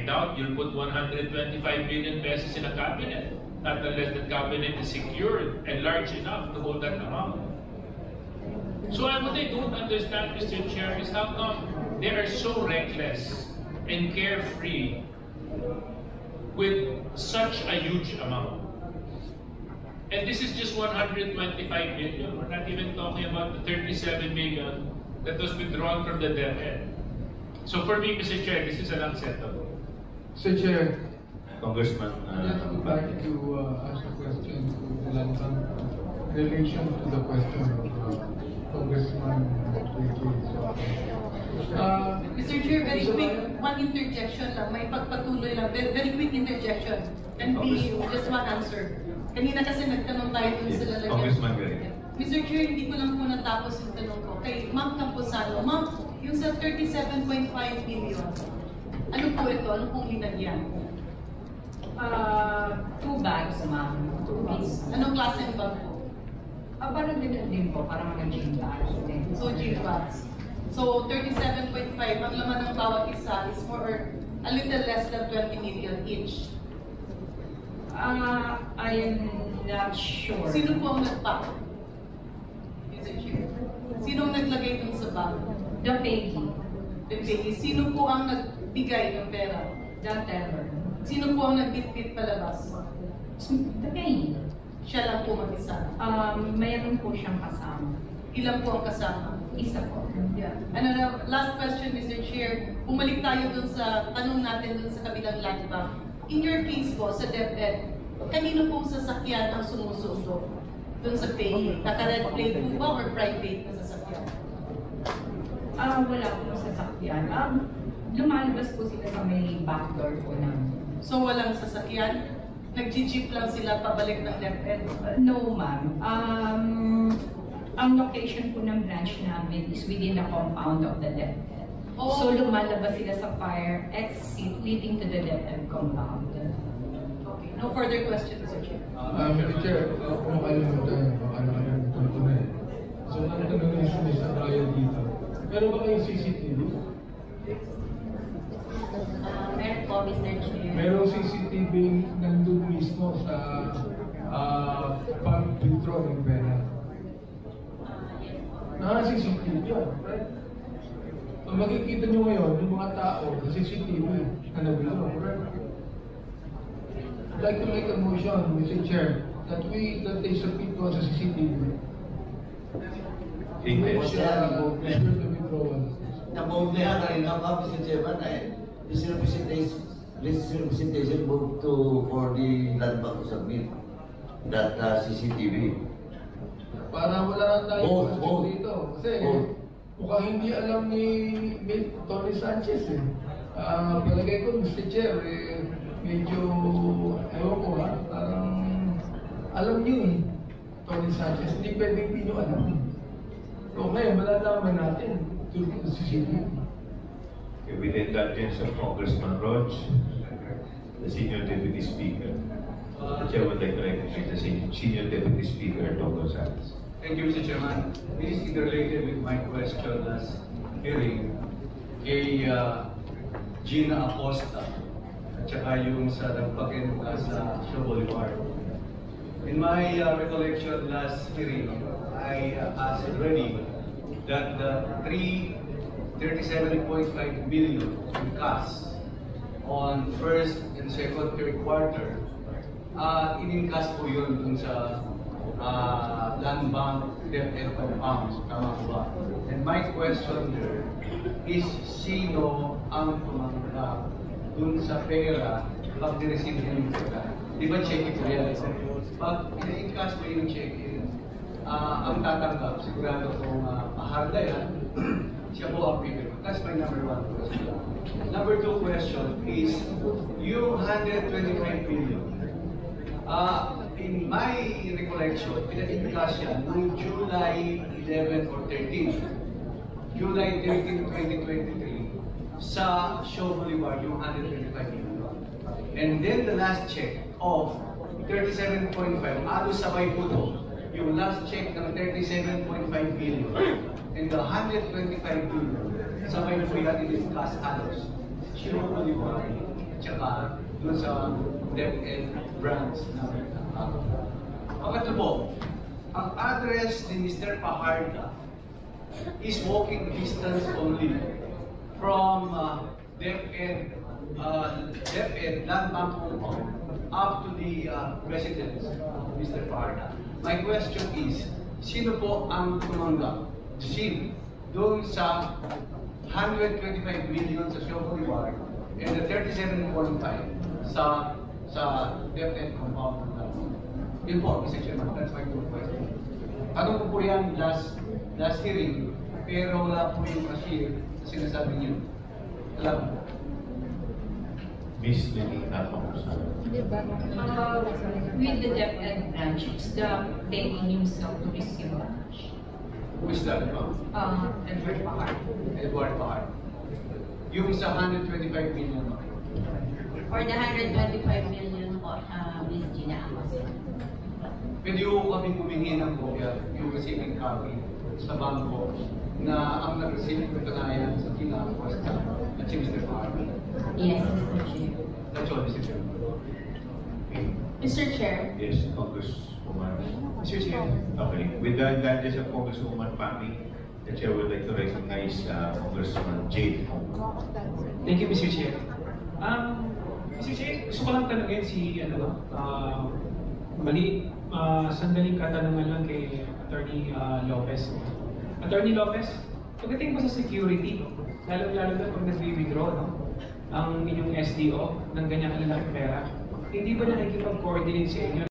I doubt you'll put 125 billion pesos in a cabinet, not unless the cabinet is secured and large enough to hold that amount. So what I don't understand, Mr. Chair, is how come they are so reckless and carefree with such a huge amount. And this is just 125 million. We're not even talking about the 37 million that was withdrawn from the DepEd. So for me, Mr. Chair, this is unacceptable. Mr. Chair, Congressman, I'd like to ask a question to Lantan in relation to the question of Congressman Mr. Chair, very quick, one interjection lang, may pagpatuloy lang, very quick interjection. Can be just one answer. Kanina kasi nagtanong tayo dun sa lalagyan. Congressman Greg. Mr. Chair, hindi ko lang po natapos yung tanong ko. Kay Ma'am Camposano, Ma'am, yung sa 37.5 billion, ano po ito? Ano pong linagyan? 2 bags, ma'am. 2 bags. Anong klase ng bag po? Parang din po, parang mga gym bags. So, gym bags. So, 37.5, ang laman ng bawat isa is for a little less than 20 million each. I am not sure. Sino po ang nagpack? Mr. Chair. Sinong naglagay dun sa bag? The payee. The payee. Sino po ang nagbigay ng pera? The teller. Sino po ang nagbitbit palabas? The payee. Siya lang po mag-isa. Mayroon po siyang kasama. Ilan po ang kasama? Isa po. Yeah. Ano na, last question, Mr. Chair. Bumalik tayo dun sa tanong natin dun sa kabilang land bank. In your case po, sa DepEd, kanino pong sasakyan ang sumusundo dun sa payee? Naka-red plate po ba or private na sasakyan? Wala po sasakyan. Lumalabas po sila sa may backdoor po namin. So walang sasakyan? Nag-jeep lang sila pabalik ng DepEd? No, ma'am. Ang location po ng branch namin is within the compound of the DepEd. Oh. So lumalabas sila sa fire exit leading to the DepEd compound. Okay. No further questions, Mr. Chair. Mr. Chair, kung makalimutan, baka nakalimutan ko na eh. So, ang tanong na yung Mr. Brian dito, meron ba kayong CCTV? Meron po, Mr. Chair. Merong CCTV nandun mismo sa pag-withdraw ng pera. Yes po. CCTV yun, right? So, makikita nyo ngayon, yung mga tao sa CCTV na nag-withdraw, right? I'd like to make a motion, Mr. Chair, that they submit to us a CCTV. English. Nabublihan na rin ang Mr. Chairman ay this representation moved for the land bank to submit that CCTV. Para wala na tayong question Both. dito. Kasi mukhang hindi alam ni Tony Sanchez eh. Palagay ko, Mr. Chair, medyo, ewan ko ha, parang alam niyo eh, Tony Sanchez. Hindi pwedeng hindi niyo alam. So ngayon, malalaman natin through the CCTV. With the indulgence of Congressman Roach, the Senior Deputy Speaker, the Chair would like to recognize the Senior Deputy Speaker, Dr. Sanz. Thank you, Mr. Chairman. This is interrelated with my question last hearing kay Gina Acosta at saka yung sa nagpakin sa Shaw Boulevard. In my recollection last hearing, I asked already that the 37.5 billion in cash on first and second, third quarter, in-encash po yun dun sa land bank, DepEd compounds, tama po ba? And my question there is, sino ang tumanggap dun sa pera pag nireceive niya yung pera? Di ba check po yan? Pag in-encash mo yung check, ang tatanggap, sigurado kung paharda yan, siya po ang pipil. That's my number one question. Number two question is, yung 125 billion, in my recollection, pinag-encash yan noong July 11 or 13. July 13, 2023, sa Shaw Boulevard, yung 125 billion. And then the last check of 37.5, alos sabay po to, yung last check ng 37.5 billion and the 125 billion, sabay po yan in cash halos. Shiro Bolivar at saka doon sa DepEd branch na pangatlo po, ang address ni Mr. Paharda is walking distance only from DepEd Land Bank compound up to the residence of Mr. Paharda. My question is, sino po ang tumanggap doon sa 125 million sa Shiro Bolivar and the 37.5 sa DepEd compound ng Land? Yun po, Mr. Chairman, that's my good question. Tanong ko po yan last hearing, pero wala po yung cashier na sinasabi niyo. Alam mo. Miss Lilita Thomas. With the DepEd branch, it's the paying himself to receive cash. Who is that, ma'am? Edward Pahar. Edward Pahar. Yung sa 125 million, ma'am. For the 125 million po, Miss Gina Acosta. Pwede ko kami humingi ng kopya, yung receiving copy sa bangko na ang nag-receive ng kanayan sa Gina Acosta at si Mr. Pahar. Yes, Mr. Chair. That's all, Mr. Chairman. Okay. Mr. Chair, Yes, Congresswoman. Mr. Chair. Okay. With the indulgence of Congresswoman Pami, the Chair would like to recognize Congressman Jade. Thank you, Mr. Chair. Mr. Chair, gusto ko lang tanungin si, sandaling katanungan lang kay Attorney Lopez. Attorney Lopez, pagdating mo sa security, lalo-lalo na pag nag-withdraw, no? Ang inyong SDO ng ganyang kalaking pera, hindi ba na nakikipag-coordinate sa inyo